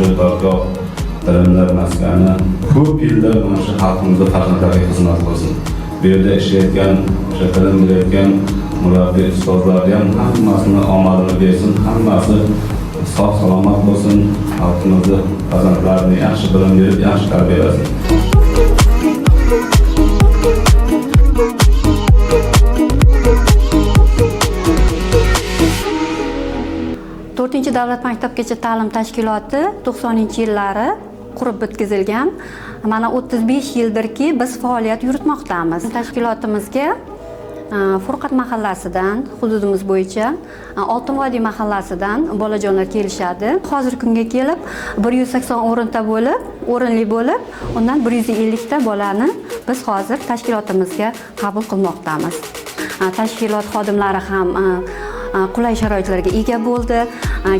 shu dargoh bilimlar maskani ko'p yillar mana shu xalqimizga farzandlarga xizmat qilsin. Bu yerda ishlayotgan, o'sha bilim berayotgan murabbiy ustozlarga ham hammasini omadini bersin, hammasi sog' salomat bo'lsin, xalqimizni farzandlarini yaxshi bilim berib, yaxshi tarbiyalasin. To'rtinchi davlat maktabgacha ta'lim tashkiloti 90-yillari qurib bitkazilgan. Mana 35 yildirki biz faoliyat yuritmoqdamiz. Tashkilotimizga Furqat mahallasidan, hududimiz bo'yicha Oltin Vodiy mahallasidan bolajonlar kelishadi. Hozirgi kunga kelib 180 o'rinta bo'lib, o'rinli bo'lib, undan 150 ta bolani biz hozir tashkilotimizga qabul qilmoqdamiz. Tashkilot xodimlari ham qulay sharoitlarga ega bo'ldi.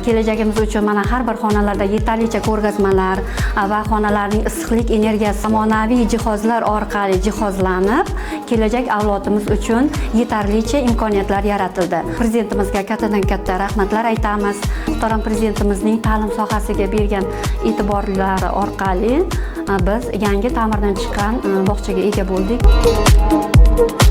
Kelajagimiz uchun mana har bir xonalarda yetarlicha ko'rgazmalar va xonalarning issiqlik energiyasi zamonaviy jihozlar orqali jihozlanib, kelajak avlodimiz uchun yetarlicha imkoniyatlar yaratildi. Prezidentimizga kattadan katta rahmatlar aytamiz. Muhtaram prezidentimizning ta'lim sohasiga bergan e'tiborlari orqali biz yangi ta'mirdan chiqqan bog'chaga ega bo'ldik.